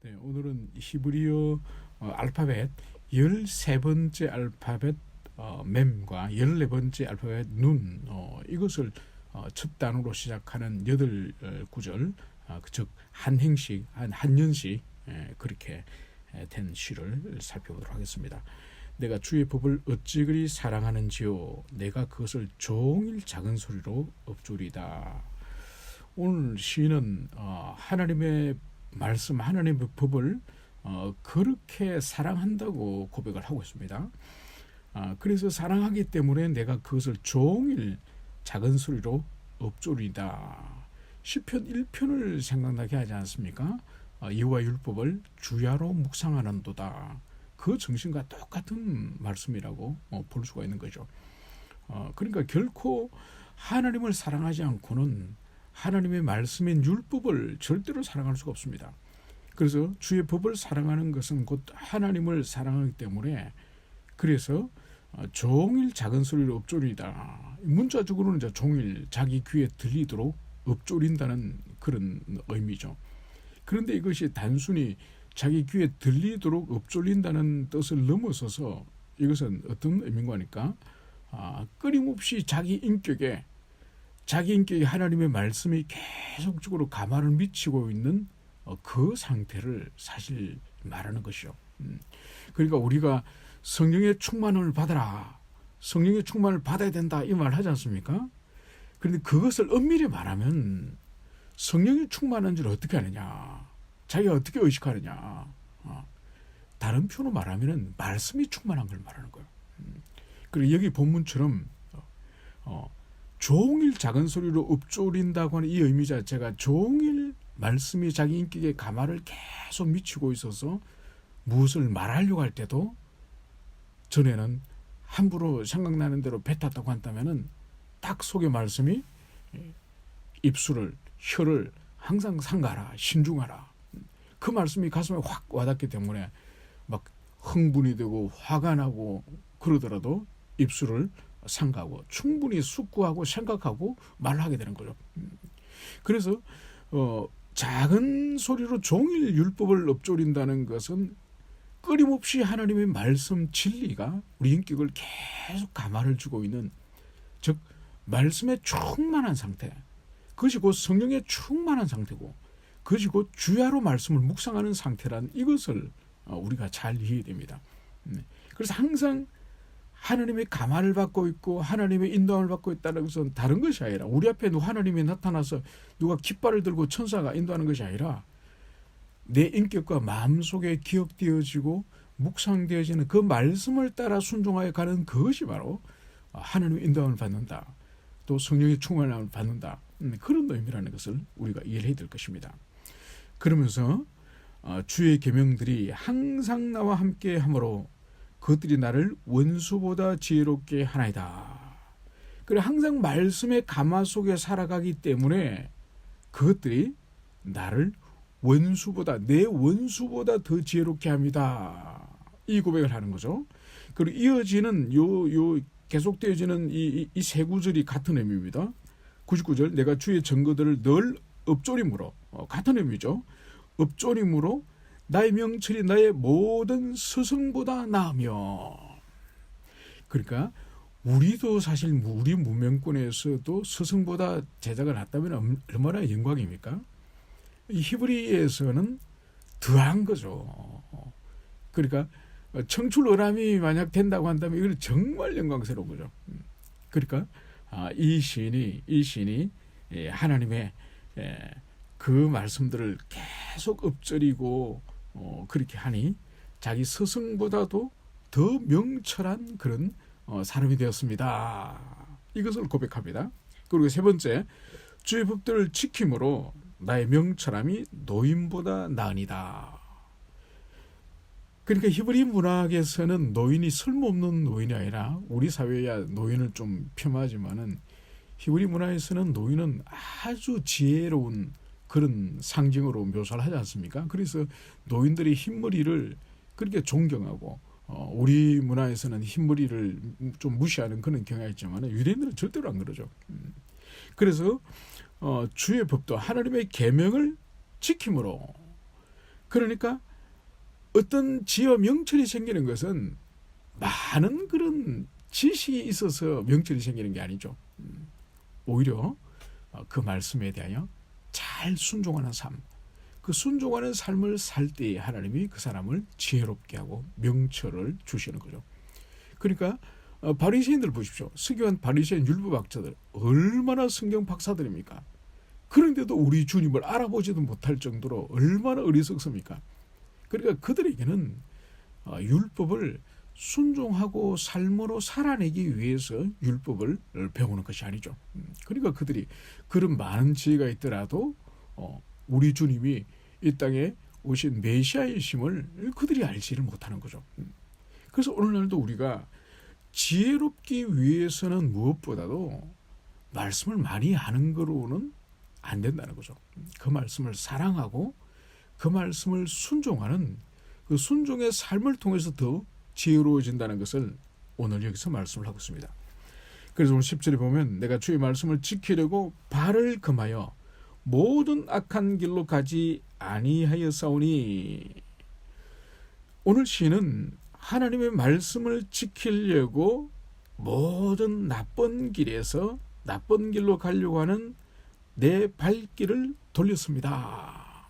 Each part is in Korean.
네, 오늘은 히브리어 알파벳 13번째 알파벳 mem과 14번째 알파벳 nun 이것을 첫 단어로 시작하는 8구절 즉 한 행씩 한 년씩 그렇게 된 시를 살펴보도록 하겠습니다. 내가 주의 법을 어찌 그리 사랑하는지요 내가 그것을 종일 작은 소리로 읊조리다. 오늘 시는 하나님의 말씀, 하나님의 법을 그렇게 사랑한다고 고백을 하고 있습니다. 그래서 사랑하기 때문에 내가 그것을 종일 작은 소리로 읊조리다. 시편 1편을 생각나게 하지 않습니까? 여호와 율법을 주야로 묵상하는도다. 그 정신과 똑같은 말씀이라고 볼 수가 있는 거죠. 그러니까 결코 하나님을 사랑하지 않고는 하나님의 말씀인 율법을 절대로 사랑할 수가 없습니다. 그래서 주의 법을 사랑하는 것은 곧 하나님을 사랑하기 때문에 그래서 종일 작은 소리로 읊조리다. 문자적으로는 이제 종일 자기 귀에 들리도록 읊조린다는 그런 의미죠. 그런데 이것이 단순히 자기 귀에 들리도록 읊조린다는 뜻을 넘어서서 이것은 어떤 의미인가 하니까 끊임없이 자기 인격에 하나님의 말씀이 계속적으로 가마를 미치고 있는 그 상태를 사실 말하는 것이죠. 그러니까 우리가 성령의 충만을 받아라. 성령의 충만을 받아야 된다. 이 말 하지 않습니까? 그런데 그것을 엄밀히 말하면 성령의 충만한 줄 어떻게 하느냐. 자기가 어떻게 의식하느냐. 다른 표로 말하면 말씀이 충만한 걸 말하는 거예요. 그리고 여기 본문처럼 종일 작은 소리로 읊조린다고 하는 이 의미 자체가 종일 말씀이 자기 인격에 가마를 계속 미치고 있어서 무엇을 말하려고 할 때도 전에는 함부로 생각나는 대로 뱉었다고 한다면은 딱 속의 말씀이 입술을 혀를 항상 삼가라 신중하라. 그 말씀이 가슴에 확 와닿기 때문에 막 흥분이 되고 화가 나고 그러더라도 입술을 삼가고 충분히 숙고하고 생각하고 말하게 되는 거죠. 그래서 작은 소리로 종일 율법을 읊조린다는 것은 끊임없이 하나님의 말씀 진리가 우리 인격을 계속 가마를 주고 있는 즉 말씀에 충만한 상태 그것이 곧 성령에 충만한 상태고 그것이 곧 주야로 말씀을 묵상하는 상태란 이것을 우리가 잘 이해해야 됩니다. 그래서 항상 하나님의 가마를 받고 있고 하나님의 인도함을 받고 있다는 것은 다른 것이 아니라 우리 앞에 하나님이 나타나서 누가 깃발을 들고 천사가 인도하는 것이 아니라 내 인격과 마음속에 기억되어지고 묵상되어지는 그 말씀을 따라 순종하여 가는 그것이 바로 하나님의 인도함을 받는다. 또 성령의 충만함을 받는다. 그런 의미라는 것을 우리가 이해해야 될 것입니다. 그러면서 주의 계명들이 항상 나와 함께 하므로 그것들이 나를 원수보다 지혜롭게 하나이다. 그래 항상 말씀의 가마 속에 살아가기 때문에 그것들이 나를 내 원수보다 더 지혜롭게 합니다. 이 고백을 하는 거죠. 그리고 이어지는 계속되어지는 이 세 구절이 같은 의미입니다. 99절 내가 주의 증거들을 늘 읊조림으로 같은 의미죠. 읊조림으로 나의 명철이 나의 모든 스승보다 나으며 그러니까 우리도 사실 우리 문명권에서도 스승보다 제자가 낫다면 얼마나 영광입니까? 이 히브리에서는 더한 거죠. 그러니까 청출어람이 만약 된다고 한다면 이건 정말 영광스러운 거죠. 그러니까 이 시인이 하나님의 그 말씀들을 계속 읊조리고 그렇게 하니 자기 스승보다도 더 명철한 그런 사람이 되었습니다. 이것을 고백합니다. 그리고 세 번째 주의 법들을 지킴으로 나의 명철함이 노인보다 나으니다. 그러니까 히브리 문학에서는 노인이 쓸모없는 노인이 아니라 우리 사회야 노인을 좀 폄하하지만은 히브리 문화에서는 노인은 아주 지혜로운 그런 상징으로 묘사를 하지 않습니까? 그래서 노인들이 흰머리를 그렇게 존경하고 우리 문화에서는 흰머리를 좀 무시하는 그런 경향이 있지만 유대인들은 절대로 안 그러죠. 그래서 주의 법도 하나님의 계명을 지킴으로 그러니까 어떤 지어 명철이 생기는 것은 많은 그런 지식이 있어서 명철이 생기는 게 아니죠. 오히려 그 말씀에 대하여 잘 순종하는 삶, 그 순종하는 삶을 살 때 하나님이 그 사람을 지혜롭게 하고 명철을 주시는 거죠. 그러니까 바리새인들 보십시오. 서기관 바리새인 율법학자들 얼마나 성경 박사들입니까? 그런데도 우리 주님을 알아보지도 못할 정도로 얼마나 어리석습니까? 그러니까 그들에게는 율법을 순종하고 삶으로 살아내기 위해서 율법을 배우는 것이 아니죠. 그러니까 그들이 그런 많은 지혜가 있더라도 우리 주님이 이 땅에 오신 메시아이심을 그들이 알지를 못하는 거죠. 그래서 오늘날도 우리가 지혜롭기 위해서는 무엇보다도 말씀을 많이 아는 거로는 안 된다는 거죠. 그 말씀을 사랑하고 그 말씀을 순종하는 그 순종의 삶을 통해서 더 지혜로워진다는 것을 오늘 여기서 말씀을 하고 있습니다. 그래서 오늘 10절에 보면 내가 주의 말씀을 지키려고 발을 금하여 모든 악한 길로 가지 아니하였사오니. 오늘 시인은 하나님의 말씀을 지키려고 모든 나쁜 길에서 나쁜 길로 가려고 하는 내 발길을 돌렸습니다.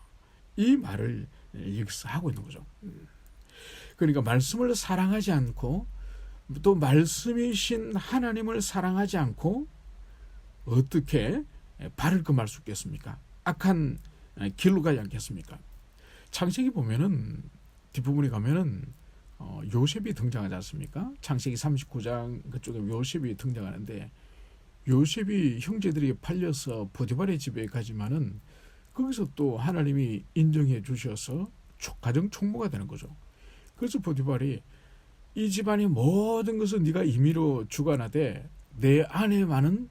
이 말을 여기서 하고 있는 거죠. 그러니까 말씀을 사랑하지 않고 또 말씀이신 하나님을 사랑하지 않고 어떻게 발을 금할 수 있겠습니까? 악한 길로 가지 않겠습니까? 창세기 보면은 뒷부분에 가면은 요셉이 등장하지 않습니까? 창세기 39장 그쪽에 요셉이 등장하는데 요셉이 형제들에게 팔려서 보디발의 집에 가지만은 거기서 또 하나님이 인정해 주셔서 가정 총무가 되는 거죠. 그래서 보디발이 이 집안의 모든 것을 네가 임의로 주관하되 내 아내만은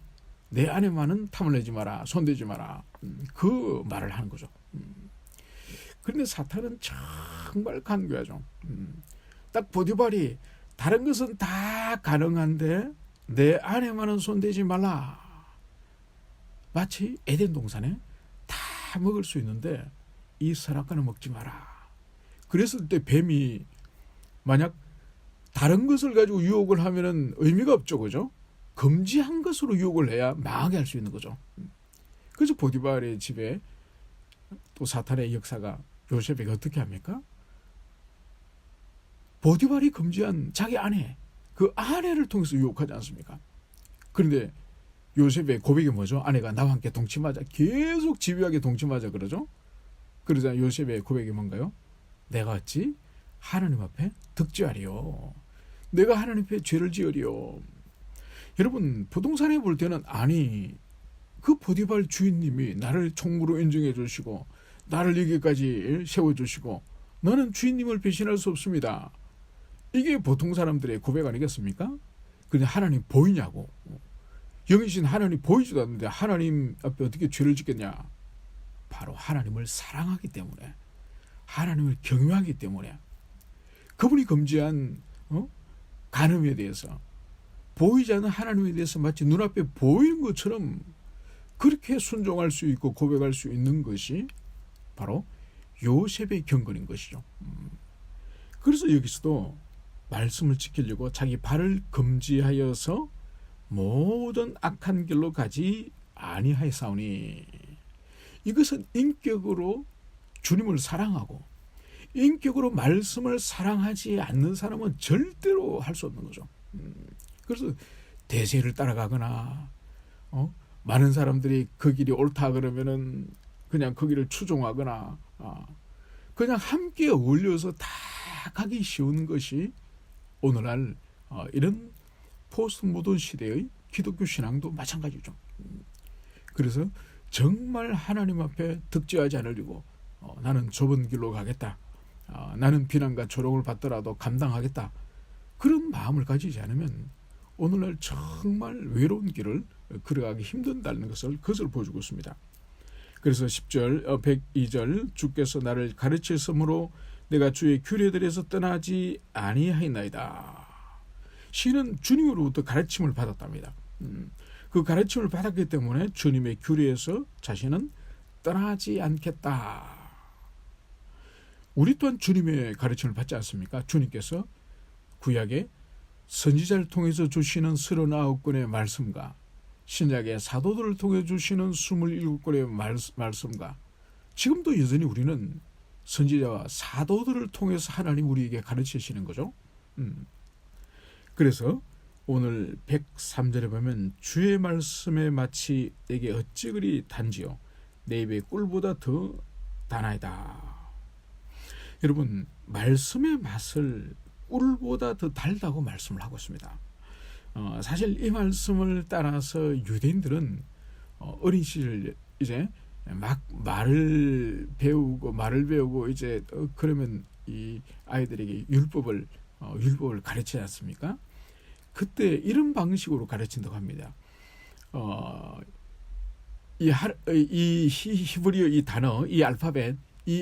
탐을 내지 마라, 손대지 마라. 그 말을 하는 거죠. 그런데 사탄은 정말 간교하죠. 딱 보디발이 다른 것은 다 가능한데 내 아내만은 손대지 말라. 마치 에덴 동산에 다 먹을 수 있는데 이 선악과는 먹지 마라. 그랬을 때 뱀이 만약 다른 것을 가지고 유혹을 하면은 의미가 없죠, 그죠? 금지한 것으로 유혹을 해야 망하게 할 수 있는 거죠. 그래서 보디발의 집에 또 사탄의 역사가 요셉에게 어떻게 합니까? 보디발이 금지한 자기 아내, 그 아내를 통해서 유혹하지 않습니까? 그런데 요셉의 고백이 뭐죠? 아내가 나와 함께 동침하자. 계속 집요하게 동침하자 그러죠? 그러자 요셉의 고백이 뭔가요? 내가 어찌 하나님 앞에 득죄하리요. 내가 하나님 앞에 죄를 지으리요. 여러분 부동산에 볼 때는 아니 그 보디발 주인님이 나를 총무로 인정해 주시고 나를 여기까지 세워주시고 너는 주인님을 배신할 수 없습니다. 이게 보통 사람들의 고백 아니겠습니까? 근데 하나님 보이냐고. 영이신 하나님 보이지도 않는데 하나님 앞에 어떻게 죄를 짓겠냐. 바로 하나님을 사랑하기 때문에 하나님을 경외하기 때문에 그분이 금지한 간음에 대해서 보이지 않는 하나님에 대해서 마치 눈앞에 보이는 것처럼 그렇게 순종할 수 있고 고백할 수 있는 것이 바로 요셉의 경건인 것이죠. 그래서 여기서도 말씀을 지키려고 자기 발을 금지하여서 모든 악한 길로 가지 아니하였사오니. 이것은 인격으로 주님을 사랑하고 인격으로 말씀을 사랑하지 않는 사람은 절대로 할 수 없는 거죠. 그래서 대세를 따라가거나 많은 사람들이 그 길이 옳다 그러면은 그냥 그 길을 추종하거나 그냥 함께 어울려서 다 가기 쉬운 것이 오늘날 이런 포스트 모던 시대의 기독교 신앙도 마찬가지죠. 그래서 정말 하나님 앞에 득죄하지 않으려고 나는 좁은 길로 가겠다. 나는 비난과 조롱을 받더라도 감당하겠다. 그런 마음을 가지지 않으면 오늘날 정말 외로운 길을 걸어가기 힘든다는 것을 보여주고 있습니다. 그래서 10절 102절 주께서 나를 가르치심으로 내가 주의 규례들에서 떠나지 아니하였나이다. 시인은 주님으로부터 가르침을 받았답니다. 그 가르침을 받았기 때문에 주님의 규례에서 자신은 떠나지 않겠다. 우리 또한 주님의 가르침을 받지 않습니까? 주님께서 구약에 선지자를 통해서 주시는 39권의 말씀과 신약의 사도들을 통해 주시는 27권의 말씀과 지금도 여전히 우리는 선지자와 사도들을 통해서 하나님 우리에게 가르치시는 거죠. 그래서 오늘 103절에 보면 주의 말씀에 마치 내게 어찌 그리 단지요 내 입의 꿀보다 더 단하다. 여러분, 말씀의 맛을 꿀보다 더 달다고 말씀을 하고 있습니다. 사실 이 말씀을 따라서 유대인들은 어린 시절 이제 막 말을 배우고 이제 그러면 이 아이들에게 율법을 가르치지 않습니까? 그때 이런 방식으로 가르친다고 합니다. 이 히브리어 이 단어, 이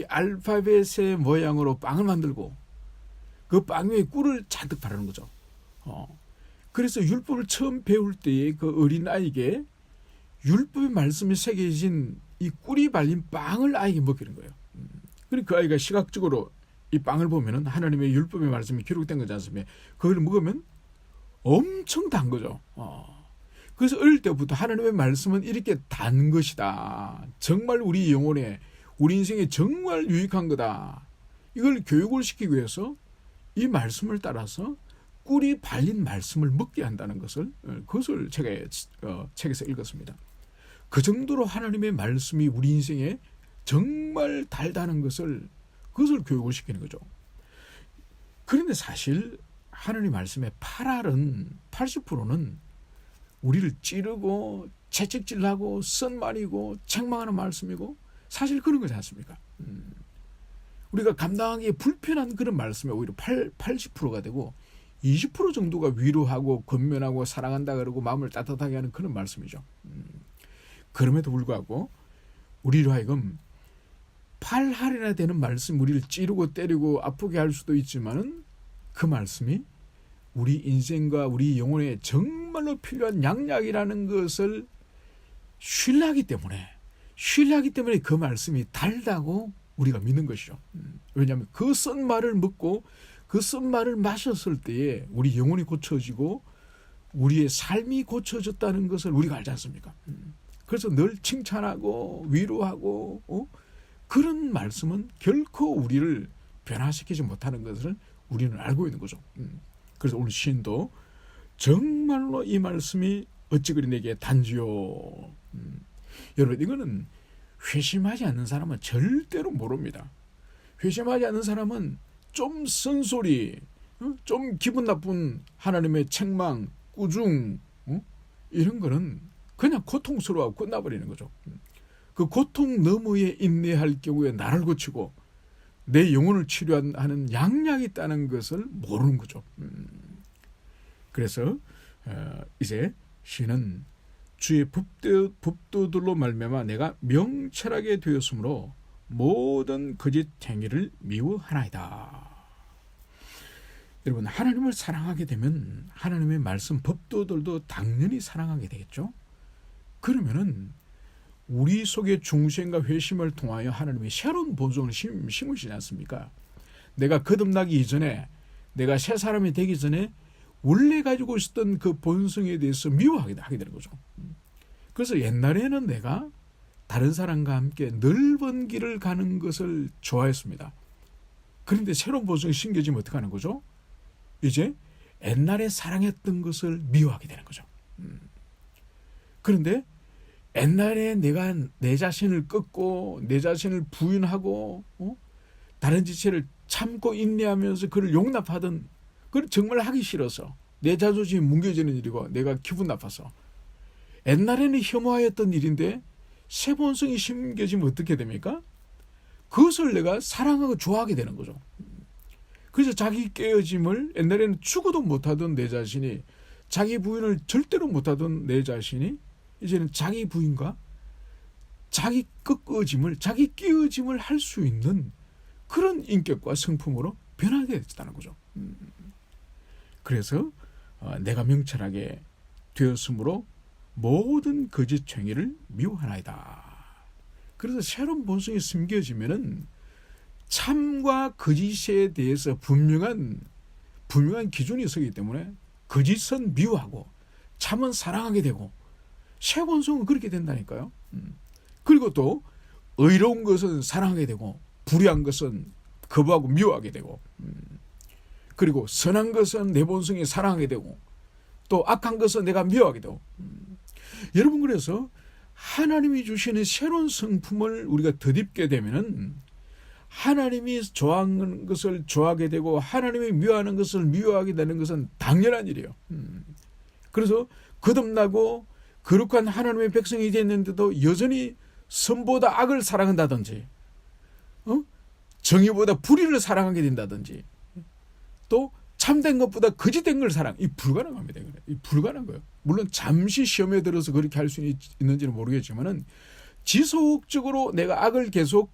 알파벳의 모양으로 빵을 만들고 그 빵 위에 꿀을 잔뜩 바르는 거죠. 그래서 율법을 처음 배울 때에 그 어린 아이에게 율법의 말씀이 새겨진 이 꿀이 발린 빵을 아이에게 먹이는 거예요. 그러니까 그 아이가 시각적으로 이 빵을 보면은 하나님의 율법의 말씀이 기록된 거지 않습니까? 그걸 먹으면 엄청 단 거죠. 그래서 어릴 때부터 하나님의 말씀은 이렇게 단 것이다. 정말 우리 영혼에, 우리 인생에 정말 유익한 거다. 이걸 교육을 시키기 위해서 이 말씀을 따라서 꿀이 발린 말씀을 먹게 한다는 그것을 책에서 읽었습니다. 그 정도로 하나님의 말씀이 우리 인생에 정말 달다는 그것을 교육을 시키는 거죠. 그런데 사실 하나님 말씀의 80%는 우리를 찌르고 채찍질하고 쓴말이고 책망하는 말씀이고 사실 그런 거지 않습니까? 우리가 감당하기 불편한 그런 말씀이 오히려 80%가 되고 20% 정도가 위로하고 권면하고 사랑한다 그러고 마음을 따뜻하게 하는 그런 말씀이죠. 그럼에도 불구하고 우리로 하여금 팔할이나 되는 말씀, 우리를 찌르고 때리고 아프게 할 수도 있지만은 그 말씀이 우리 인생과 우리 영혼에 정말로 필요한 양약이라는 것을 신뢰하기 때문에 그 말씀이 달다고 우리가 믿는 것이죠. 왜냐하면 그 쓴 말을 먹고 그 쓴 말을 마셨을 때에 우리 영혼이 고쳐지고 우리의 삶이 고쳐졌다는 것을 우리가 알지 않습니까? 그래서 늘 칭찬하고 위로하고 그런 말씀은 결코 우리를 변화시키지 못하는 것을 우리는 알고 있는 거죠. 그래서 오늘 시인도 정말로 이 말씀이 어찌 그리 내게 단지요. 여러분, 이거는 회심하지 않는 사람은 절대로 모릅니다. 회심하지 않는 사람은 좀 쓴소리, 좀 기분 나쁜 하나님의 책망, 꾸중 이런 거는 그냥 고통스러워하고 끝나버리는 거죠. 그 고통 너머에 인내할 경우에 나를 고치고 내 영혼을 치료하는 양약이 있다는 것을 모르는 거죠. 그래서 이제 시는 주의 법도들로 말미암아 내가 명철하게 되었으므로 모든 거짓 행위를 미워하나이다. 여러분, 하나님을 사랑하게 되면 하나님의 말씀 법도들도 당연히 사랑하게 되겠죠. 그러면은 우리 속에 중생과 회심을 통하여 하나님의 새로운 본성을 심으시지 않습니까? 내가 거듭나기 이전에, 내가 새 사람이 되기 전에 원래 가지고 있었던 그 본성에 대해서 미워하게 되는 거죠. 그래서 옛날에는 내가 다른 사람과 함께 넓은 길을 가는 것을 좋아했습니다. 그런데 새로운 본성이 심겨지면 어떻게 하는 거죠? 이제 옛날에 사랑했던 것을 미워하게 되는 거죠. 그런데 옛날에 내가 내 자신을 꺾고 내 자신을 부인하고 다른 지체를 참고 인내하면서 그를 용납하던, 그걸 정말 하기 싫어서 내 자존심이 뭉개지는 일이고 내가 기분 나빠서 옛날에는 혐오하였던 일인데 새 본성이 심겨지면 어떻게 됩니까? 그것을 내가 사랑하고 좋아하게 되는 거죠. 그래서 자기 깨어짐을 옛날에는 죽어도 못하던 내 자신이, 자기 부인을 절대로 못하던 내 자신이 이제는 자기 부인과 자기 꺾어짐을, 자기 깨어짐을 할 수 있는 그런 인격과 성품으로 변하게 됐다는 거죠. 그래서 내가 명철하게 되었으므로 모든 거짓 행위를 미워하나이다. 그래서 새로운 본성이 숨겨지면은 참과 거짓에 대해서 분명한 기준이 서기 때문에 거짓은 미워하고 참은 사랑하게 되고 새 본성은 그렇게 된다니까요. 그리고 또 의로운 것은 사랑하게 되고 불의한 것은 거부하고 미워하게 되고 그리고 선한 것은 내 본성이 사랑하게 되고 또 악한 것은 내가 미워하게 되고 여러분 그래서 하나님이 주시는 새로운 성품을 우리가 덧입게 되면은 하나님이 좋아하는 것을 좋아하게 되고 하나님이 미워하는 것을 미워하게 되는 것은 당연한 일이에요. 그래서 거듭나고 거룩한 하나님의 백성이 됐는데도 여전히 선보다 악을 사랑한다든지 정의보다 불의를 사랑하게 된다든지 또 참된 것보다 거짓된 걸 이 불가능합니다. 이 불가능한 거예요. 물론 잠시 시험에 들어서 그렇게 할 수 있는지는 모르겠지만은 지속적으로 내가 악을 계속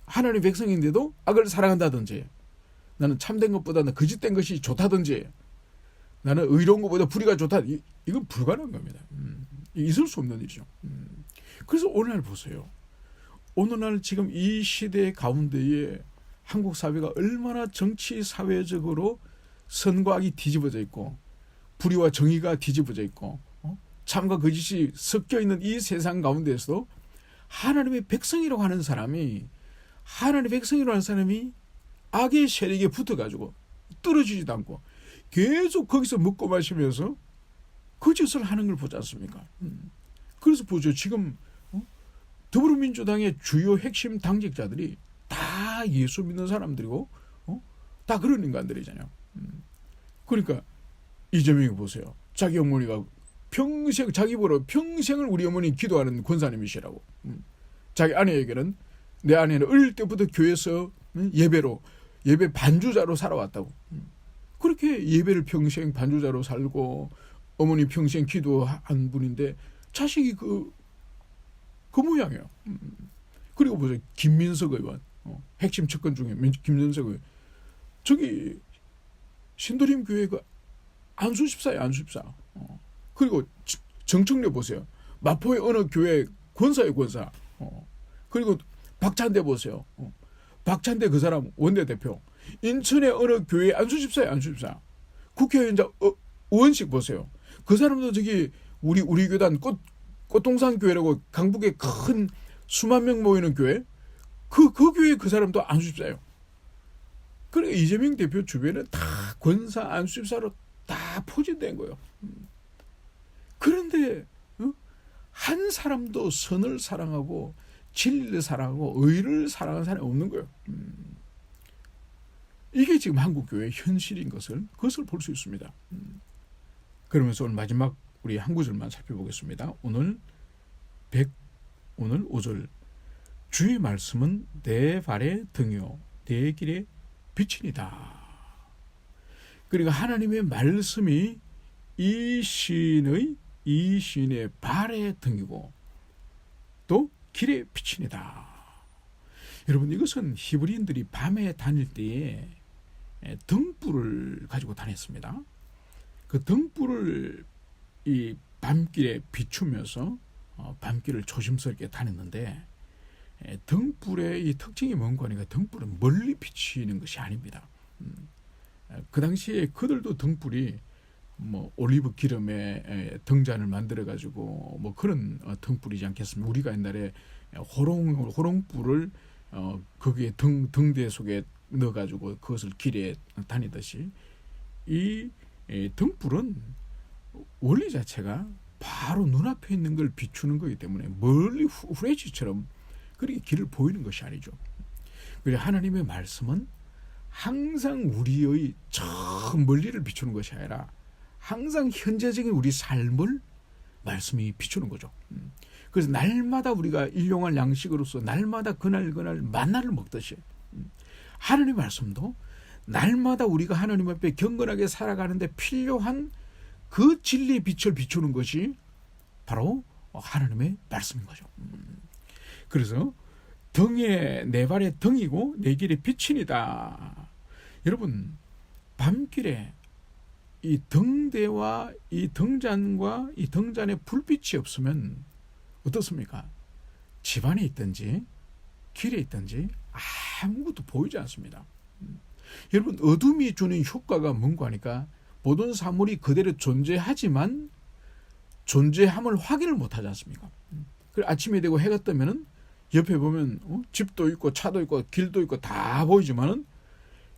하나님의 백성인데도 악을 사랑한다든지 나는 참된 것보다는 거짓된 것이 좋다든지 나는 의로운 것보다 불의가 좋다. 이건 불가능한 겁니다. 있을 수 없는 일이죠. 그래서 오늘날 보세요. 오늘날 지금 이 시대 가운데에 한국 사회가 얼마나 정치 사회적으로 선과 악이 뒤집어져 있고 불의와 정의가 뒤집어져 있고 참과 거짓이 섞여 있는 이 세상 가운데에서도 하나님의 백성이라고 하는 사람이 악의 세력에 붙어가지고 떨어지지도 않고 계속 거기서 먹고 마시면서 거짓을 하는 걸 보지 않습니까? 그래서 보죠. 지금 더불어민주당의 주요 핵심 당직자들이 다 예수 믿는 사람들이고 다 그런 인간들이잖아요. 그러니까 이재명이 보세요. 자기 어머니가 자기 보러 평생을 우리 어머니 기도하는 권사님이시라고. 자기 아내에게는 내 아내는 어릴 때부터 교회에서 예배 반주자로 살아왔다고. 그렇게 예배를 평생 반주자로 살고 어머니 평생 기도한 분인데 자식이 그 모양이에요. 그리고 보세요. 김민석 의원 핵심 측근 중에 김민석 의원 저기 신도림 교회가 안수집사예요. 안수집사. 그리고 정청래 보세요. 마포의 어느 교회 권사예요. 권사. 그리고 박찬대 보세요. 박찬대 그 사람 원내대표. 인천의 어느 교회 안수집사예요. 안수집사. 국회의원자 의원식 보세요. 그 사람도 저기 우리 교단 꽃동산 교회라고 강북에 큰 수만 명 모이는 교회. 그 교회 그 사람도 안수집사예요. 그러니까 이재명 대표 주변은 다 권사 안수집사로 다 포진된 거예요. 그런데 한 사람도 선을 사랑하고 진리를 사랑하고 의를 사랑하는 사람이 없는 거예요. 이게 지금 한국교회의 현실인 그것을 볼 수 있습니다. 그러면서 오늘 마지막 우리 한 구절만 살펴보겠습니다. 오늘 5절 주의 말씀은 내 발의 등이요 내 길의 빛이니다. 그러니까 하나님의 말씀이 이 시인의 발의 등이고 또 길의 빛이니다. 여러분 이것은 히브리인들이 밤에 다닐 때에 등불을 가지고 다녔습니다. 그 등불을 이 밤길에 비추면서 밤길을 조심스럽게 다녔는데 등불의 이 특징이 뭔가 하니까 등불은 멀리 비치는 것이 아닙니다. 그 당시에 그들도 등불이 뭐 올리브 기름에 등잔을 만들어 가지고 뭐 그런 등불이지 않겠습니까? 우리가 옛날에 호롱불을 거기에 등대 속에 넣어 가지고 그것을 길에 다니듯이 이 등불은 원리 자체가 바로 눈앞에 있는 걸 비추는 거기 때문에 멀리 후레쉬처럼 그렇게 길을 보이는 것이 아니죠. 그래서 하나님의 말씀은 항상 우리의 저 멀리를 비추는 것이 아니라 항상 현재적인 우리 삶을 말씀이 비추는 거죠. 그래서 날마다 우리가 일용할 양식으로서 날마다 그날 만나를 먹듯이 하나님의 말씀도 날마다 우리가 하나님 앞에 경건하게 살아가는데 필요한 그 진리의 빛을 비추는 것이 바로 하나님의 말씀인 거죠. 그래서 내 발의 등이고 내 길의 빛이니다. 여러분 밤길에 이 등대와 이 등잔과 이 등잔에 불빛이 없으면 어떻습니까? 집안에 있든지 길에 있든지 아무것도 보이지 않습니다. 여러분, 어둠이 주는 효과가 뭔가 하니까 모든 사물이 그대로 존재하지만 존재함을 확인을 못하지 않습니까? 그리고 아침이 되고 해가 뜨면은 옆에 보면 집도 있고 차도 있고 길도 있고 다 보이지만은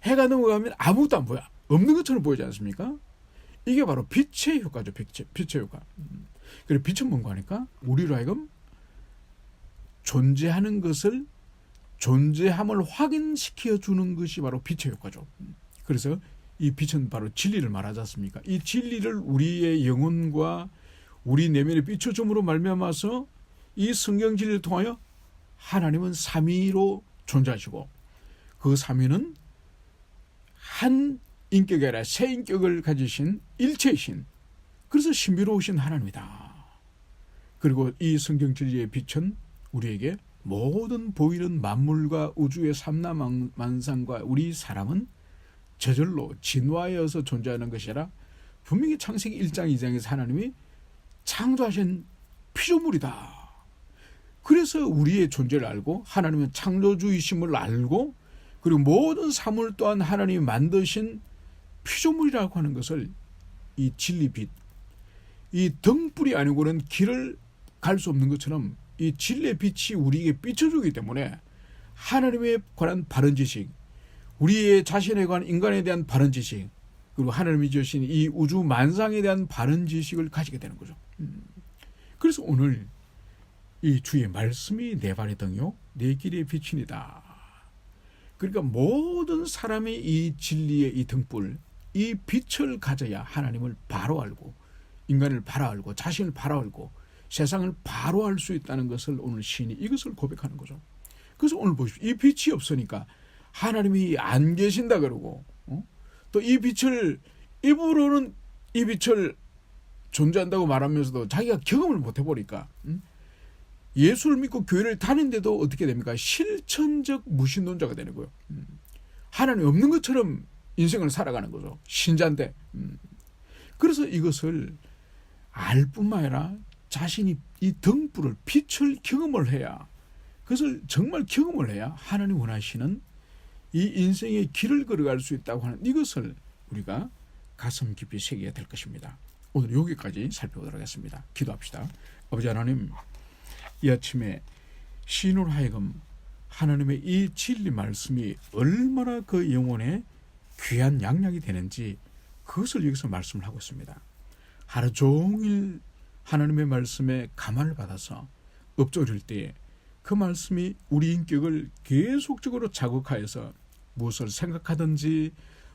해가 넘어가면 아무것도 안 보여. 없는 것처럼 보이지 않습니까? 이게 바로 빛의 효과죠. 빛의 효과. 그리고 빛은 뭔가 하니까 우리로 하여금 존재하는 것을 존재함을 확인시켜 주는 것이 바로 빛의 효과죠. 그래서 이 빛은 바로 진리를 말하지 않습니까? 이 진리를 우리의 영혼과 우리 내면에 비춰줌으로 말미암아서 이 성경 진리를 통하여 하나님은 삼위로 존재하시고 그 삼위는 한 인격이 아니라 세 인격을 가지신 일체이신, 그래서 신비로우신 하나님이다. 그리고 이 성경 진리의 빛은 우리에게 모든 보이는 만물과 우주의 삼라만상과 우리 사람은 저절로 진화하여서 존재하는 것이 아니라 분명히 창세기 1장 2장에서 하나님이 창조하신 피조물이다. 그래서 우리의 존재를 알고 하나님은 창조주이심을 알고 그리고 모든 사물 또한 하나님이 만드신 피조물이라고 하는 것을 이 진리빛, 이 등불이 아니고는 길을 갈 수 없는 것처럼 이 진리의 빛이 우리에게 비춰주기 때문에 하나님에 관한 바른 지식, 우리의 자신에 관한 인간에 대한 바른 지식, 그리고 하나님이 주신 이 우주 만상에 대한 바른 지식을 가지게 되는 거죠. 그래서 오늘 이 주의 말씀이 내 발의 등이요 내 길의 빛이니다. 그러니까 모든 사람이 이 진리의 이 등불, 이 빛을 가져야 하나님을 바로 알고 인간을 바로 알고 자신을 바로 알고 세상을 바로 알 수 있다는 것을 오늘 시인이 이것을 고백하는 거죠. 그래서 오늘 보십시오. 이 빛이 없으니까 하나님이 안 계신다 그러고 또 이 빛을 입으로는 이 빛을 존재한다고 말하면서도 자기가 경험을 못 해보니까 예수를 믿고 교회를 다니는데도 어떻게 됩니까? 실천적 무신론자가 되는 거예요. 하나님 없는 것처럼 인생을 살아가는 거죠. 신자인데. 그래서 이것을 알 뿐만 아니라 자신이 이 등불을 빛을 경험을 해야, 그것을 정말 경험을 해야 하나님 원하시는 이 인생의 길을 걸어갈 수 있다고 하는 이것을 우리가 가슴 깊이 새겨야 될 것입니다. 오늘 여기까지 살펴보도록 하겠습니다. 기도합시다. 아버지 하나님, 이 아침에 시인으로 하여금 하나님의 이 진리 말씀이 얼마나 그 영혼에 귀한 양약이 되는지 그것을 여기서 말씀을 하고 있습니다. 하루 종일 하나님의 말씀에 감화를 받아서 읊조릴 때에 그 말씀이 우리 인격을 계속적으로 자극하여서 무엇을 생각하든지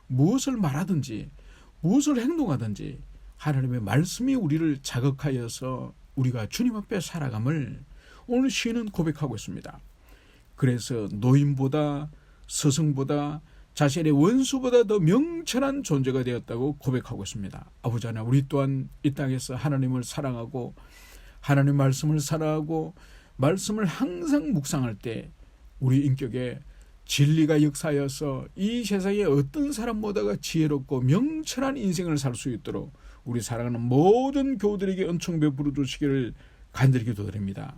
무엇을 말하든지 무엇을 행동하든지 하나님의 말씀이 우리를 자극하여서 우리가 주님 앞에 살아감을 오늘 시인은 고백하고 있습니다. 그래서 노인보다 스승보다 자신의 원수보다 더 명철한 존재가 되었다고 고백하고 있습니다. 아버지 하나님, 우리 또한 이 땅에서 하나님을 사랑하고 하나님 말씀을 사랑하고 말씀을 항상 묵상할 때 우리 인격에 진리가 역사하여서 이 세상에 어떤 사람보다가 지혜롭고 명철한 인생을 살 수 있도록 우리 사랑하는 모든 교우들에게 은총 베풀어 주시기를 간절히 기도드립니다.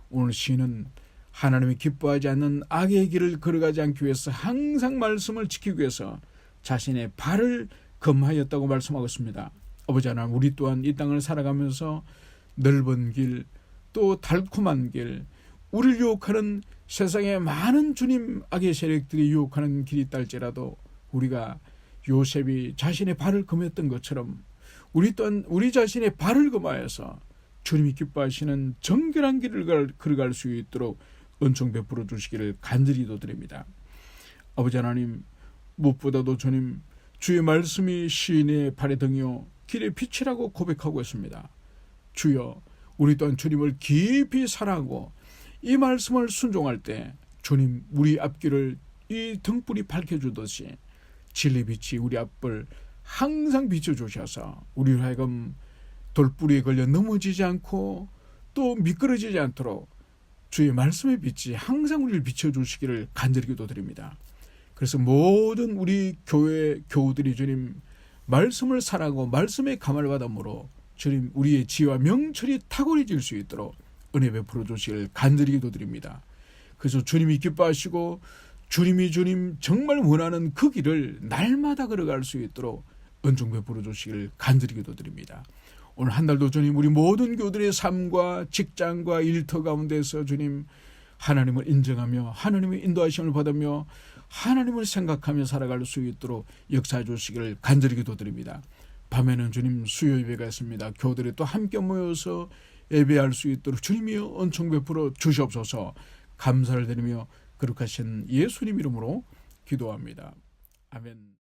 오늘 시인은 하나님이 기뻐하지 않는 악의 길을 걸어가지 않기 위해서 항상 말씀을 지키기 위해서 자신의 발을 금하였다고 말씀하고 있습니다. 아버지 하나님, 우리 또한 이 땅을 살아가면서 넓은 길, 또 달콤한 길, 우리를 유혹하는 세상의 많은 주님 악의 세력들이 유혹하는 길이 있다 할지라도 우리가 요셉이 자신의 발을 금했던 것처럼 우리 또한 우리 자신의 발을 금하여서 주님이 기뻐하시는 정결한 길을 걸어갈 수 있도록 은총 베풀어 주시기를 간절히 기도드립니다. 아버지 하나님, 무엇보다도 주님, 주의 말씀이 시인의 발의 등이요 길의 빛이라고 고백하고 있습니다. 주여, 우리 또한 주님을 깊이 사랑하고 이 말씀을 순종할 때 주님, 우리 앞길을 이 등불이 밝혀주듯이 진리 빛이 우리 앞을 항상 비춰주셔서 우리를 하여금 돌뿌리에 걸려 넘어지지 않고 또 미끄러지지 않도록 주의 말씀의 빛이 항상 우리를 비춰주시기를 간절히 기도드립니다. 그래서 모든 우리 교회 교우들이 주님 말씀을 사랑하고 말씀의 감화를 받음으로 주님 우리의 지혜와 명철이 탁월해질 수 있도록 은혜 베풀어 주시기를 간절히 기도드립니다. 그래서 주님이 기뻐하시고 주님이 주님 정말 원하는 그 길을 날마다 걸어갈 수 있도록 은총 베풀어 주시길 간절히 기도드립니다. 오늘 한 달도 주님 우리 모든 교들의 삶과 직장과 일터 가운데서 주님 하나님을 인정하며 하나님의 인도하심을 받으며 하나님을 생각하며 살아갈 수 있도록 역사해 주시기를 간절히 기도드립니다. 밤에는 주님 수요 예배가 있습니다. 교들이 또 함께 모여서 예배할 수 있도록 주님이여 은총 베풀어 주시옵소서. 감사를 드리며 거룩하신 예수님 이름으로 기도합니다. 아멘.